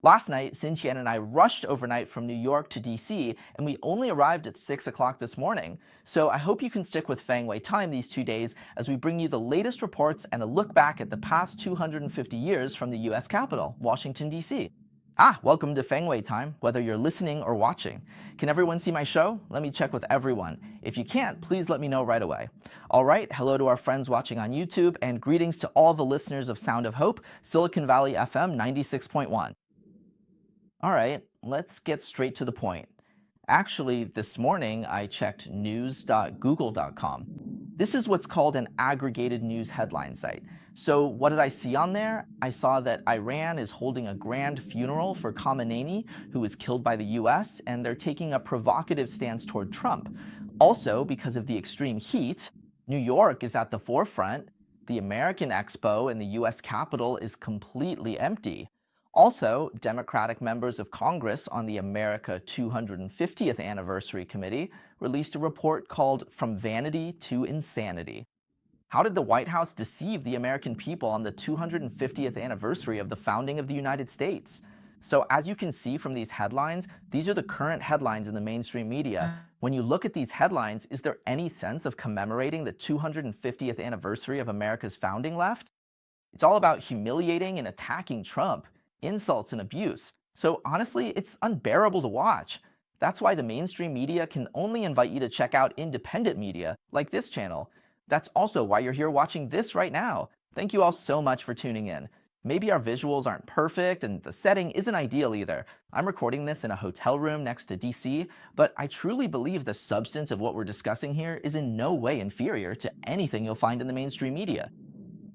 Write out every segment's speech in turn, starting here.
Last night, Xinjian and I rushed overnight from New York to DC, and we only arrived at 6 o'clock this morning. So I hope you can stick with Fangway time these 2 days as we bring you the latest reports and a look back at the past 250 years from the US Capitol, Washington, DC. Welcome to Fangway time, whether you're listening or watching. Can everyone see my show? Let me check with everyone. If you can't, please let me know right away. All right, hello to our friends watching on YouTube, and greetings to all the listeners of Sound of Hope, Silicon Valley FM 96.1. All right, let's get straight to the point. Actually, this morning I checked news.google.com. This is what's called an aggregated news headline site. So what did I see on there? I saw that Iran is holding a grand funeral for Khamenei, who was killed by the US, and they're taking a provocative stance toward Trump. Also, because of the extreme heat, New York is at the forefront. The American Expo in the US Capitol is completely empty. Also, Democratic members of Congress on the America 250th Anniversary Committee released a report called From Vanity to Insanity. How did the White House deceive the American people on the 250th anniversary of the founding of the United States? So as you can see from these headlines, these are the current headlines in the mainstream media. When you look at these headlines, is there any sense of commemorating the 250th anniversary of America's founding left? It's all about humiliating and attacking Trump, insults and abuse. So honestly, it's unbearable to watch. That's why the mainstream media can only invite you to check out independent media, like this channel. That's also why you're here watching this right now. Thank you all so much for tuning in. Maybe our visuals aren't perfect and the setting isn't ideal either. I'm recording this in a hotel room next to DC, but I truly believe the substance of what we're discussing here is in no way inferior to anything you'll find in the mainstream media.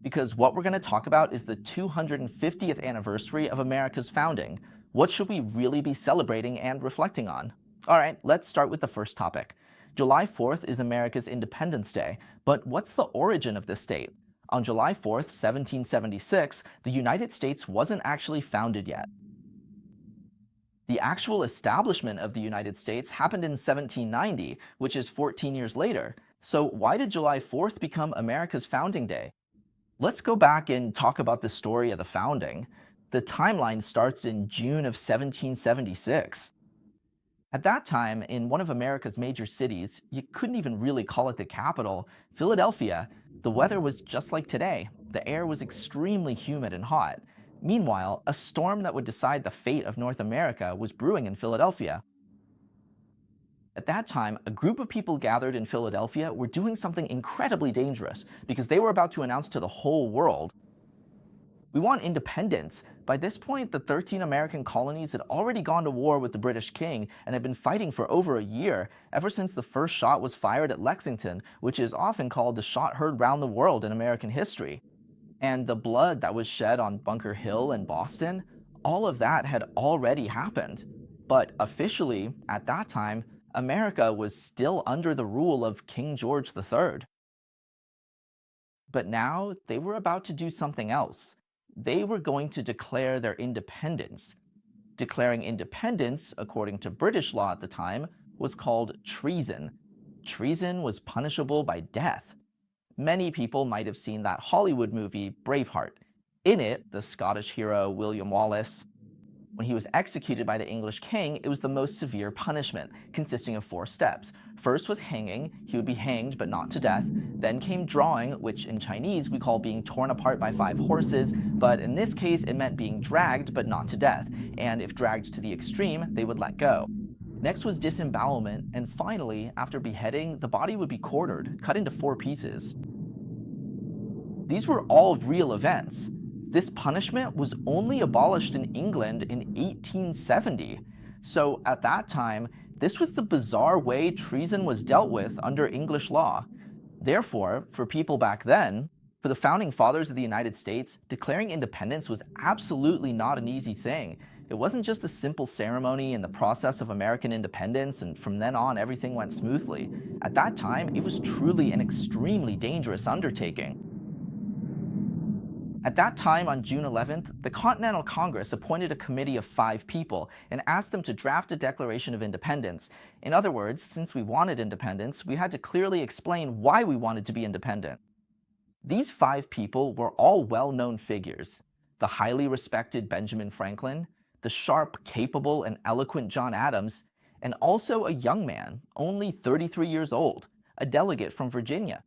Because what we're going to talk about is the 250th anniversary of America's founding. What should we really be celebrating and reflecting on? All right, let's start with the first topic. July 4th is America's Independence Day, but what's the origin of this date? On July 4th, 1776, the United States wasn't actually founded yet. The actual establishment of the United States happened in 1790, which is 14 years later. So why did July 4th become America's founding day? Let's go back and talk about the story of the founding. The timeline starts in June of 1776. At that time, in one of America's major cities, you couldn't even really call it the capital, Philadelphia, the weather was just like today. The air was extremely humid and hot. Meanwhile, a storm that would decide the fate of North America was brewing in Philadelphia. At that time, a group of people gathered in Philadelphia were doing something incredibly dangerous because they were about to announce to the whole world, "We want independence." By this point, the 13 American colonies had already gone to war with the British king and had been fighting for over a year, ever since the first shot was fired at Lexington, which is often called the shot heard round the world in American history. And the blood that was shed on Bunker Hill and Boston, all of that had already happened. But officially, at that time, America was still under the rule of King George III. But now they were about to do something else. They were going to declare their independence. Declaring independence, according to British law at the time, was called treason. Treason was punishable by death. Many people might have seen that Hollywood movie, Braveheart. In it, the Scottish hero William Wallace, when he was executed by the English king, it was the most severe punishment, consisting of 4 steps. First was hanging. He would be hanged, but not to death. Then came drawing, which in Chinese we call being torn apart by 5 horses, but in this case it meant being dragged, but not to death. And if dragged to the extreme, they would let go. Next was disembowelment, and finally, after beheading, the body would be quartered, cut into 4 pieces. These were all real events. This punishment was only abolished in England in 1870. So at that time, this was the bizarre way treason was dealt with under English law. Therefore, for people back then, for the founding fathers of the United States, declaring independence was absolutely not an easy thing. It wasn't just a simple ceremony in the process of American independence, and from then on everything went smoothly. At that time, it was truly an extremely dangerous undertaking. At that time, on June 11th, the Continental Congress appointed a committee of 5 people and asked them to draft a Declaration of Independence. In other words, since we wanted independence, we had to clearly explain why we wanted to be independent. These 5 people were all well-known figures. The highly respected Benjamin Franklin, the sharp, capable, and eloquent John Adams, and also a young man, only 33 years old, a delegate from Virginia.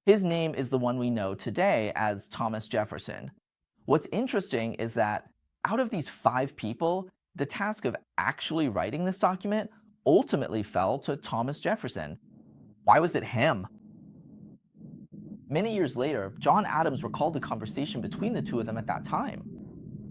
His name is the one we know today as Thomas Jefferson. What's interesting is that out of these 5 people, the task of actually writing this document ultimately fell to Thomas Jefferson. Why was it him? Many years later, John Adams recalled the conversation between the two of them at that time.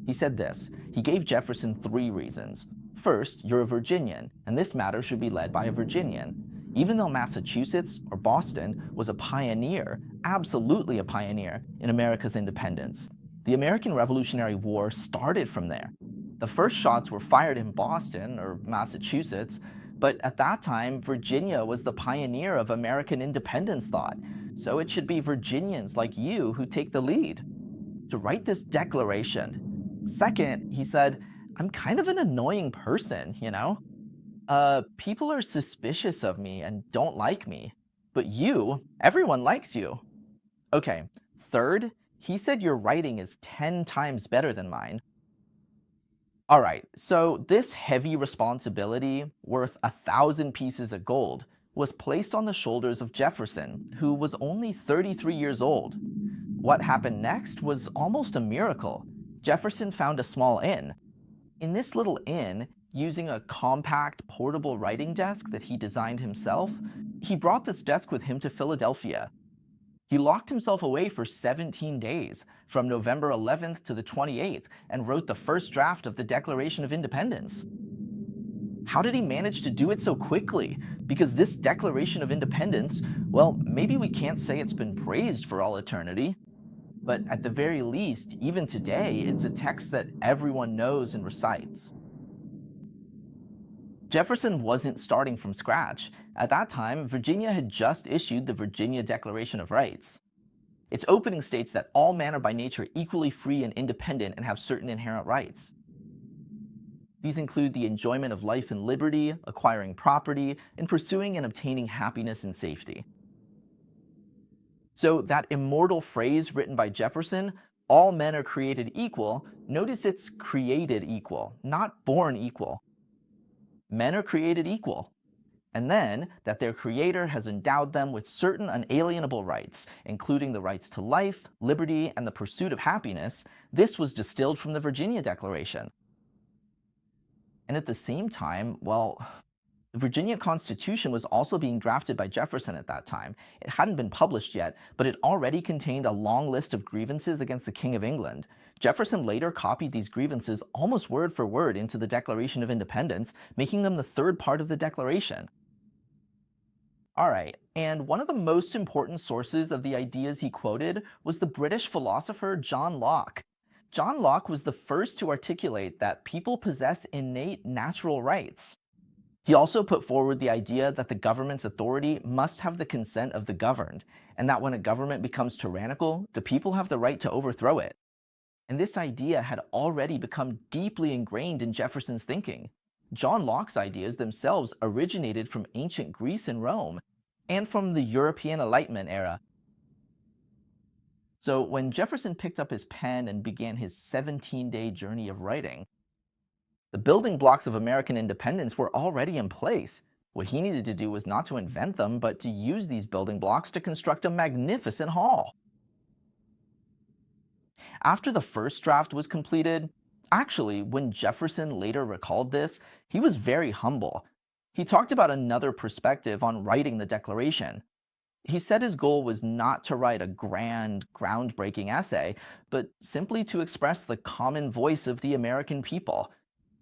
He said this: he gave Jefferson 3 reasons. First, you're a Virginian, and this matter should be led by a Virginian. Even though Massachusetts, or Boston, was a pioneer, absolutely a pioneer, in America's independence. The American Revolutionary War started from there. The first shots were fired in Boston, or Massachusetts, but at that time, Virginia was the pioneer of American independence thought, so it should be Virginians like you who take the lead to write this declaration. Second, he said, I'm kind of an annoying person, you know? People are suspicious of me and don't like me. But you, everyone likes you. Okay, third, he said your writing is 10 times better than mine. All right, so this heavy responsibility, worth 1,000 pieces of gold, was placed on the shoulders of Jefferson, who was only 33 years old. What happened next was almost a miracle. Jefferson found a small inn. In this little inn, using a compact, portable writing desk that he designed himself, he brought this desk with him to Philadelphia. He locked himself away for 17 days, from November 11th to the 28th, and wrote the first draft of the Declaration of Independence. How did he manage to do it so quickly? Because this Declaration of Independence, well, maybe we can't say it's been praised for all eternity, but at the very least, even today, it's a text that everyone knows and recites. Jefferson wasn't starting from scratch. At that time, Virginia had just issued the Virginia Declaration of Rights. Its opening states that all men are by nature equally free and independent and have certain inherent rights. These include the enjoyment of life and liberty, acquiring property, and pursuing and obtaining happiness and safety. So that immortal phrase written by Jefferson, all men are created equal, notice it's created equal, not born equal. Men are created equal. And then, that their creator has endowed them with certain unalienable rights, including the rights to life, liberty, and the pursuit of happiness. This was distilled from the Virginia Declaration. And at the same time, well, the Virginia Constitution was also being drafted by Jefferson at that time. It hadn't been published yet, but it already contained a long list of grievances against the King of England. Jefferson later copied these grievances almost word for word into the Declaration of Independence, making them the third part of the Declaration. All right, and one of the most important sources of the ideas he quoted was the British philosopher John Locke. John Locke was the first to articulate that people possess innate natural rights. He also put forward the idea that the government's authority must have the consent of the governed, and that when a government becomes tyrannical, the people have the right to overthrow it. And this idea had already become deeply ingrained in Jefferson's thinking. John Locke's ideas themselves originated from ancient Greece and Rome, and from the European Enlightenment era. So when Jefferson picked up his pen and began his 17-day journey of writing, the building blocks of American independence were already in place. What he needed to do was not to invent them, but to use these building blocks to construct a magnificent hall. After the first draft was completed, actually, when Jefferson later recalled this, he was very humble. He talked about another perspective on writing the Declaration. He said his goal was not to write a grand, groundbreaking essay, but simply to express the common voice of the American people.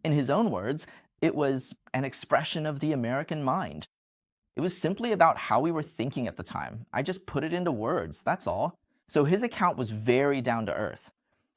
In his own words, it was an expression of the American mind. It was simply about how we were thinking at the time. I just put it into words, that's all. So his account was very down to earth.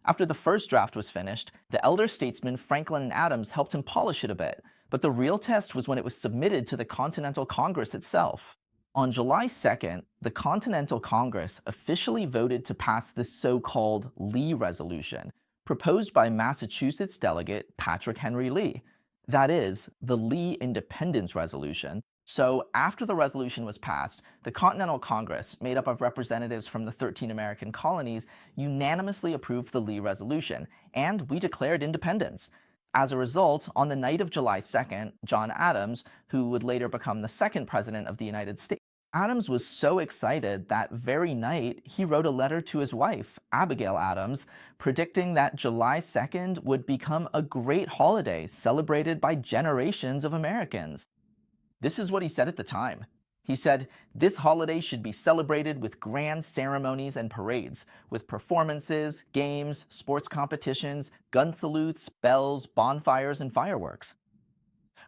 After the first draft was finished, the elder statesmen Franklin and Adams helped him polish it a bit, but the real test was when it was submitted to the Continental Congress itself. On July 2nd, the Continental Congress officially voted to pass this so-called Lee Resolution, proposed by Massachusetts delegate Patrick Henry Lee. That is, the Lee Independence Resolution. So after the resolution was passed, the Continental Congress, made up of representatives from the 13 American colonies, unanimously approved the Lee Resolution, and we declared independence. As a result, on the night of July 2nd, John Adams, who would later become the second president of the United States, Adams was so excited that very night he wrote a letter to his wife, Abigail Adams, predicting that July 2nd would become a great holiday celebrated by generations of Americans. This is what he said at the time. He said, "This holiday should be celebrated with grand ceremonies and parades, with performances, games, sports competitions, gun salutes, bells, bonfires, and fireworks.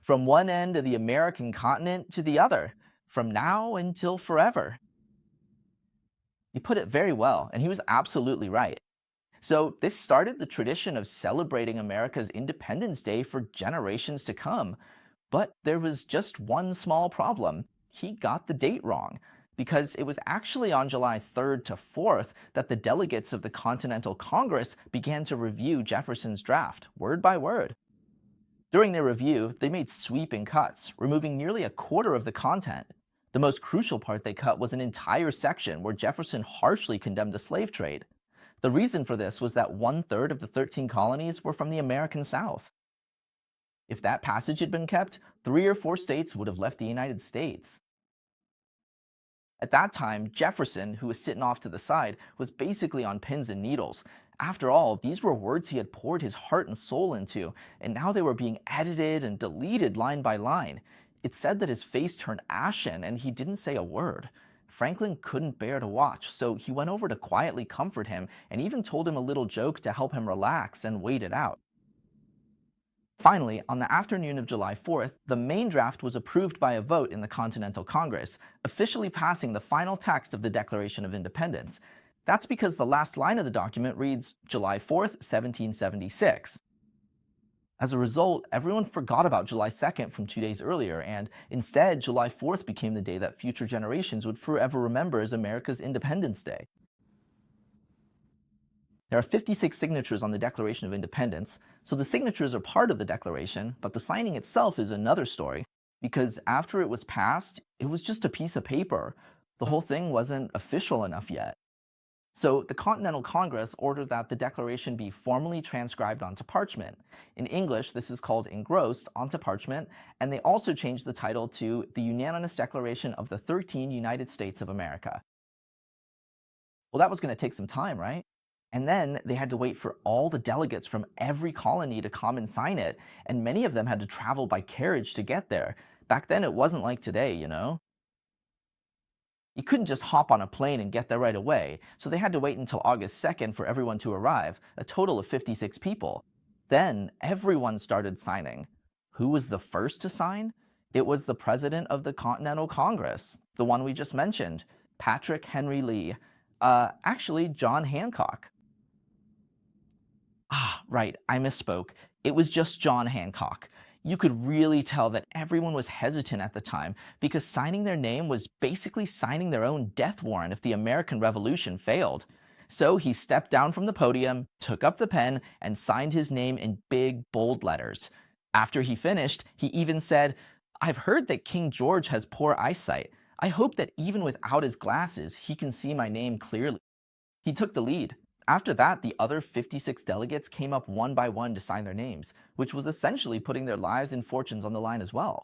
From one end of the American continent to the other, from now until forever." He put it very well, and he was absolutely right. So, this started the tradition of celebrating America's Independence Day for generations to come. But there was just one small problem. He got the date wrong, because it was actually on July 3rd to 4th that the delegates of the Continental Congress began to review Jefferson's draft, word by word. During their review, they made sweeping cuts, removing nearly a quarter of the content. The most crucial part they cut was an entire section where Jefferson harshly condemned the slave trade. The reason for this was that 1/3 of the 13 colonies were from the American South. If that passage had been kept, 3 or 4 states would have left the United States. At that time, Jefferson, who was sitting off to the side, was basically on pins and needles. After all, these were words he had poured his heart and soul into, and now they were being edited and deleted line by line. It said that his face turned ashen and he didn't say a word. Franklin couldn't bear to watch, so he went over to quietly comfort him and even told him a little joke to help him relax and wait it out. Finally, on the afternoon of July 4th, the main draft was approved by a vote in the Continental Congress, officially passing the final text of the Declaration of Independence. That's because the last line of the document reads, July 4th, 1776. As a result, everyone forgot about July 2nd from 2 days earlier, and instead, July 4th became the day that future generations would forever remember as America's Independence Day. There are 56 signatures on the Declaration of Independence, so the signatures are part of the Declaration, but the signing itself is another story, because after it was passed, it was just a piece of paper. The whole thing wasn't official enough yet. So the Continental Congress ordered that the Declaration be formally transcribed onto parchment. In English, this is called engrossed onto parchment, and they also changed the title to the Unanimous Declaration of the 13 United States of America. Well, that was going to take some time, right? And then they had to wait for all the delegates from every colony to come and sign it, and many of them had to travel by carriage to get there. Back then, it wasn't like today, you know? You couldn't just hop on a plane and get there right away, so they had to wait until August 2nd for everyone to arrive, a total of 56 people. Then everyone started signing. Who was the first to sign? It was the president of the Continental Congress, the one we just mentioned, Patrick Henry Lee. Actually, John Hancock. Ah, right, I misspoke. It was just John Hancock. You could really tell that everyone was hesitant at the time because signing their name was basically signing their own death warrant if the American Revolution failed. So he stepped down from the podium, took up the pen, and signed his name in big, bold letters. After he finished, he even said, "I've heard that King George has poor eyesight. I hope that even without his glasses, he can see my name clearly." He took the lead. After that, the other 56 delegates came up one by one to sign their names, which was essentially putting their lives and fortunes on the line as well.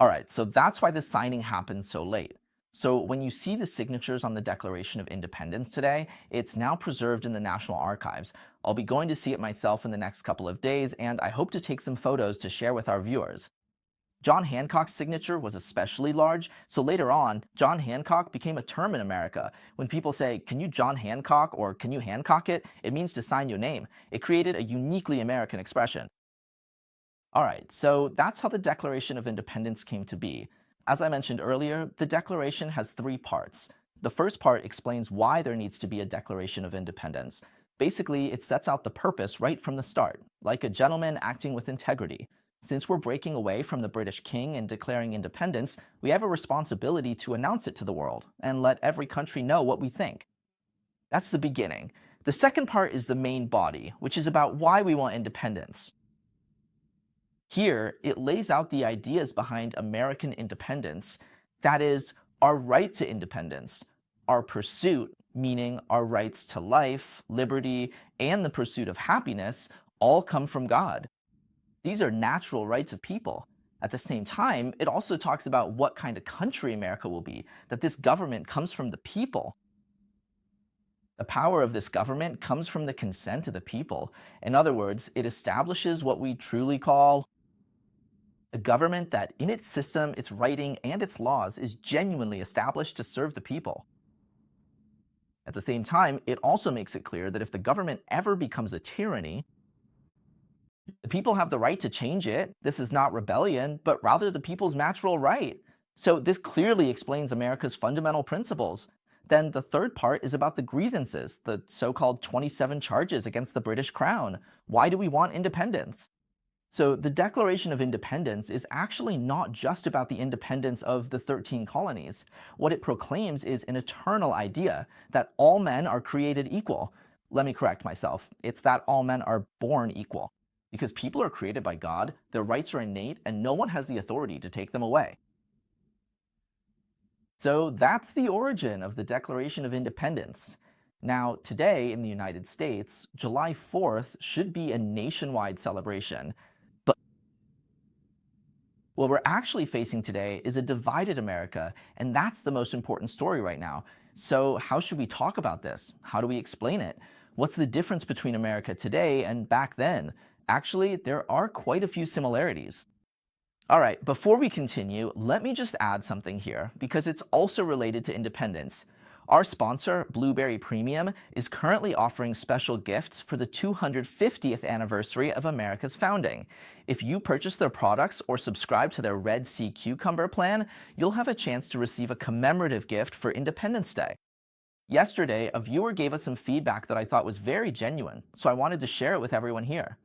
Alright, so that's why the signing happened so late. So when you see the signatures on the Declaration of Independence today, it's now preserved in the National Archives. I'll be going to see it myself in the next couple of days, and I hope to take some photos to share with our viewers. John Hancock's signature was especially large, so later on, John Hancock became a term in America. When people say, "Can you John Hancock" or "Can you Hancock it?" it means to sign your name. It created a uniquely American expression. Alright, so that's how the Declaration of Independence came to be. As I mentioned earlier, the Declaration has 3 parts. The first part explains why there needs to be a Declaration of Independence. Basically, it sets out the purpose right from the start, like a gentleman acting with integrity. Since we're breaking away from the British king and declaring independence, we have a responsibility to announce it to the world and let every country know what we think. That's the beginning. The second part is the main body, which is about why we want independence. Here, it lays out the ideas behind American independence, that is, our right to independence, our pursuit, meaning our rights to life, liberty, and the pursuit of happiness, all come from God. These are natural rights of people. At the same time, it also talks about what kind of country America will be, that this government comes from the people. The power of this government comes from the consent of the people. In other words, it establishes what we truly call a government that, in its system, its writing, and its laws, is genuinely established to serve the people. At the same time, it also makes it clear that if the government ever becomes a tyranny, the people have the right to change it. This is not rebellion, but rather the people's natural right. So this clearly explains America's fundamental principles. Then the third part is about the grievances, the so-called 27 charges against the British Crown. Why do we want independence? So the Declaration of Independence is actually not just about the independence of the 13 colonies. What it proclaims is an eternal idea that all men are created equal. Let me correct myself. It's that all men are born equal. Because people are created by God, their rights are innate, and no one has the authority to take them away. So that's the origin of the Declaration of Independence. Now, today in the United States, July 4th should be a nationwide celebration. But what we're actually facing today is a divided America, and that's the most important story right now. So how should we talk about this? How do we explain it? What's the difference between America today and back then? Actually, there are quite a few similarities. All right, before we continue, let me just add something here because it's also related to independence. Our sponsor, Blueberry Premium, is currently offering special gifts for the 250th anniversary of America's founding. If you purchase their products or subscribe to their Red Sea Cucumber plan, you'll have a chance to receive a commemorative gift for Independence Day. Yesterday, a viewer gave us some feedback that I thought was very genuine, so I wanted to share it with everyone here.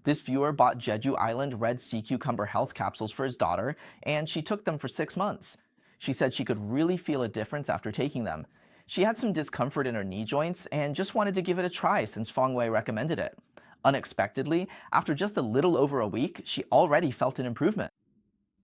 This viewer bought Jeju Island Red Sea Cucumber health capsules for his daughter, and she took them for 6 months. She said she could really feel a difference after taking them. She had some discomfort in her knee joints and just wanted to give it a try since Feng Wei recommended it. Unexpectedly, after just a little over a week, she already felt an improvement.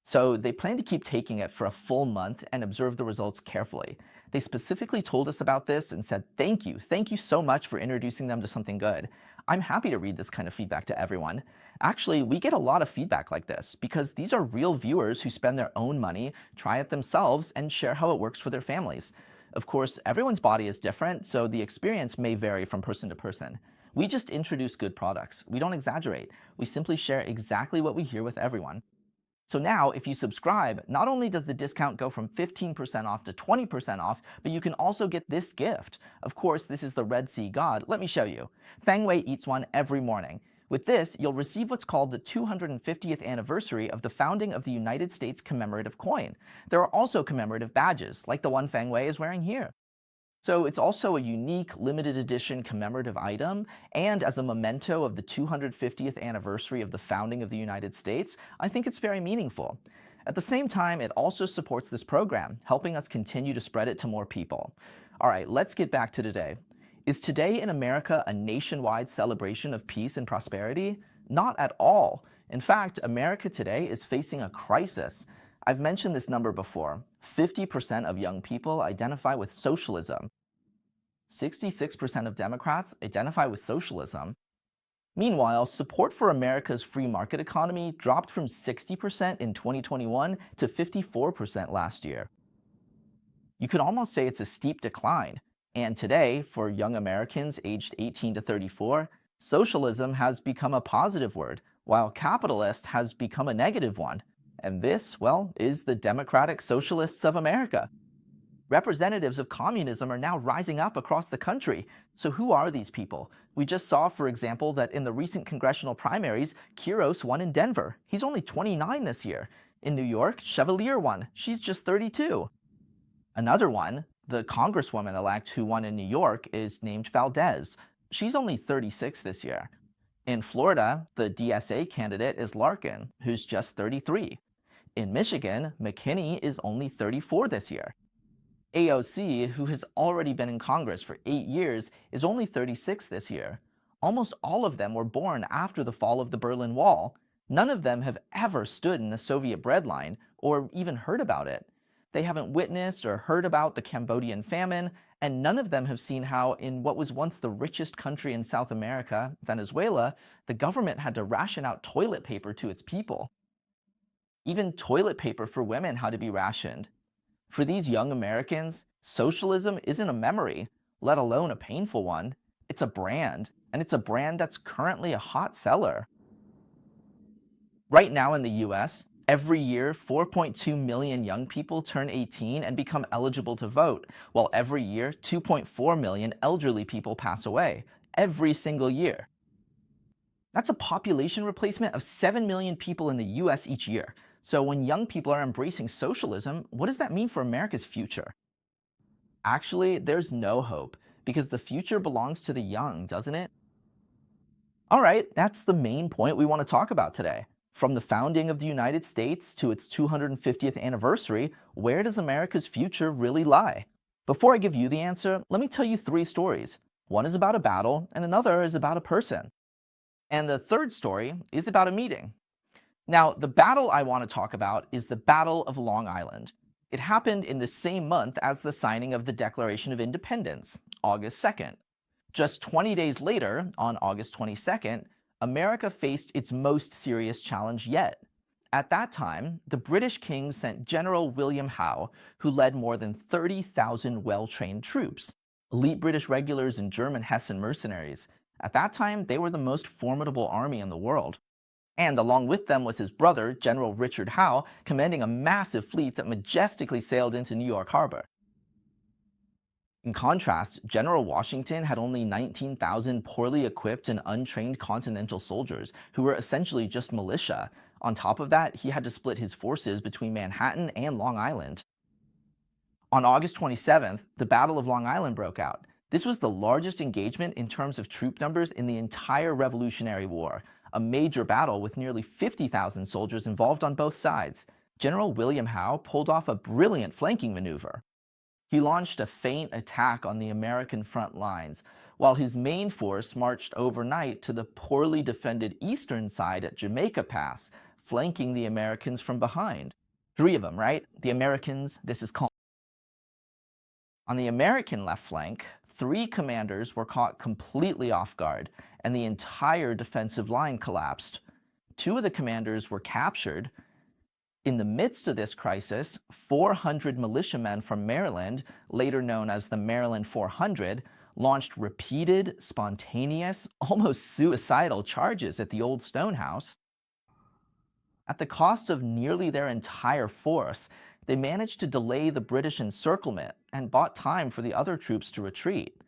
So they plan to keep taking it for a full month and observe the results carefully. They specifically told us about this and said, thank you so much for introducing them to something good. I'm happy to read this kind of feedback to everyone. Actually, we get a lot of feedback like this because these are real viewers who spend their own money, try it themselves, and share how it works for their families. Of course, everyone's body is different, so the experience may vary from person to person. We just introduce good products. We don't exaggerate. We simply share exactly what we hear with everyone. So now, if you subscribe, not only does the discount go from 15% off to 20% off, but you can also get this gift. Of course, this is the Red Sea God. Let me show you. Feng Wei eats one every morning. With this, you'll receive what's called the 250th anniversary of the founding of the United States commemorative coin. There are also commemorative badges, like the one Feng Wei is wearing here. So it's also a unique limited edition commemorative item, and as a memento of the 250th anniversary of the founding of the United States, I think it's very meaningful. At the same time, it also supports this program, helping us continue to spread it to more people. All right, let's get back to today. Is today in America a nationwide celebration of peace and prosperity? Not at all. In fact, America today is facing a crisis. I've mentioned this number before. 50% of young people identify with socialism. 66% of Democrats identify with socialism. Meanwhile, support for America's free market economy dropped from 60% in 2021 to 54% last year. You could almost say it's a steep decline. And today, for young Americans aged 18 to 34, socialism has become a positive word, while capitalist has become a negative one. And this, well, is the Democratic Socialists of America. Representatives of communism are now rising up across the country. So who are these people? We just saw, for example, that in the recent congressional primaries, Quiros won in Denver. He's only 29 this year. In New York, Chevalier won. She's just 32. Another one, the congresswoman-elect who won in New York, is named Valdez. She's only 36 this year. In Florida, the DSA candidate is Larkin, who's just 33. In Michigan, McKinney is only 34 this year. AOC, who has already been in Congress for 8 years, is only 36 this year. Almost all of them were born after the fall of the Berlin Wall. None of them have ever stood in the Soviet breadline or even heard about it. They haven't witnessed or heard about the Cambodian famine, And none of them have seen how, in what was once the richest country in South America, Venezuela, the government had to ration out toilet paper to its people. Even toilet paper for women had to be rationed. For these young Americans, socialism isn't a memory, let alone a painful one. It's a brand, and it's a brand that's currently a hot seller. Right now in the US, every year 4.2 million young people turn 18 and become eligible to vote, while every year 2.4 million elderly people pass away. Every single year. That's a population replacement of 7 million people in the US each year. So when young people are embracing socialism, what does that mean for America's future? Actually, there's no hope, because the future belongs to the young, doesn't it? All right, that's the main point we want to talk about today. From the founding of the United States to its 250th anniversary, where does America's future really lie? Before I give you the answer, let me tell you three stories. One is about a battle, and another is about a person. And the third story is about a meeting. Now, the battle I want to talk about is the Battle of Long Island. It happened in the same month as the signing of the Declaration of Independence, August 2nd. Just 20 days later, on August 22nd, America faced its most serious challenge yet. At that time, the British king sent General William Howe, who led more than 30,000 well-trained troops, elite British regulars and German Hessian mercenaries. At that time, they were the most formidable army in the world. And along with them was his brother, General Richard Howe, commanding a massive fleet that majestically sailed into New York Harbor. In contrast, General Washington had only 19,000 poorly equipped and untrained Continental soldiers, who were essentially just militia. On top of that, he had to split his forces between Manhattan and Long Island. On August 27th, the Battle of Long Island broke out. This was the largest engagement in terms of troop numbers in the entire Revolutionary War, a major battle with nearly 50,000 soldiers involved on both sides. General William Howe pulled off a brilliant flanking maneuver. He launched a feint attack on the American front lines, while his main force marched overnight to the poorly defended eastern side at Jamaica Pass, flanking the Americans from behind. Three of them, right? The Americans, this is called. On the American left flank, three commanders were caught completely off guard, and the entire defensive line collapsed. Two of the commanders were captured. In the midst of this crisis, 400 militiamen from Maryland, later known as the Maryland 400, launched repeated, spontaneous, almost suicidal charges at the old stone house. At the cost of nearly their entire force, they managed to delay the British encirclement and bought time for the other troops to retreat.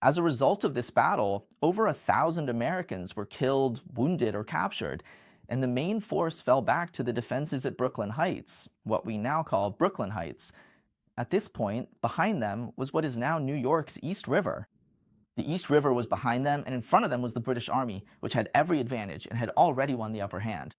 As a result of this battle, over 1,000 Americans were killed, wounded, or captured, and the main force fell back to the defenses at Brooklyn Heights, what we now call Brooklyn Heights. At this point, behind them was what is now New York's East River. The East River was behind them, and in front of them was the British Army, which had every advantage and had already won the upper hand.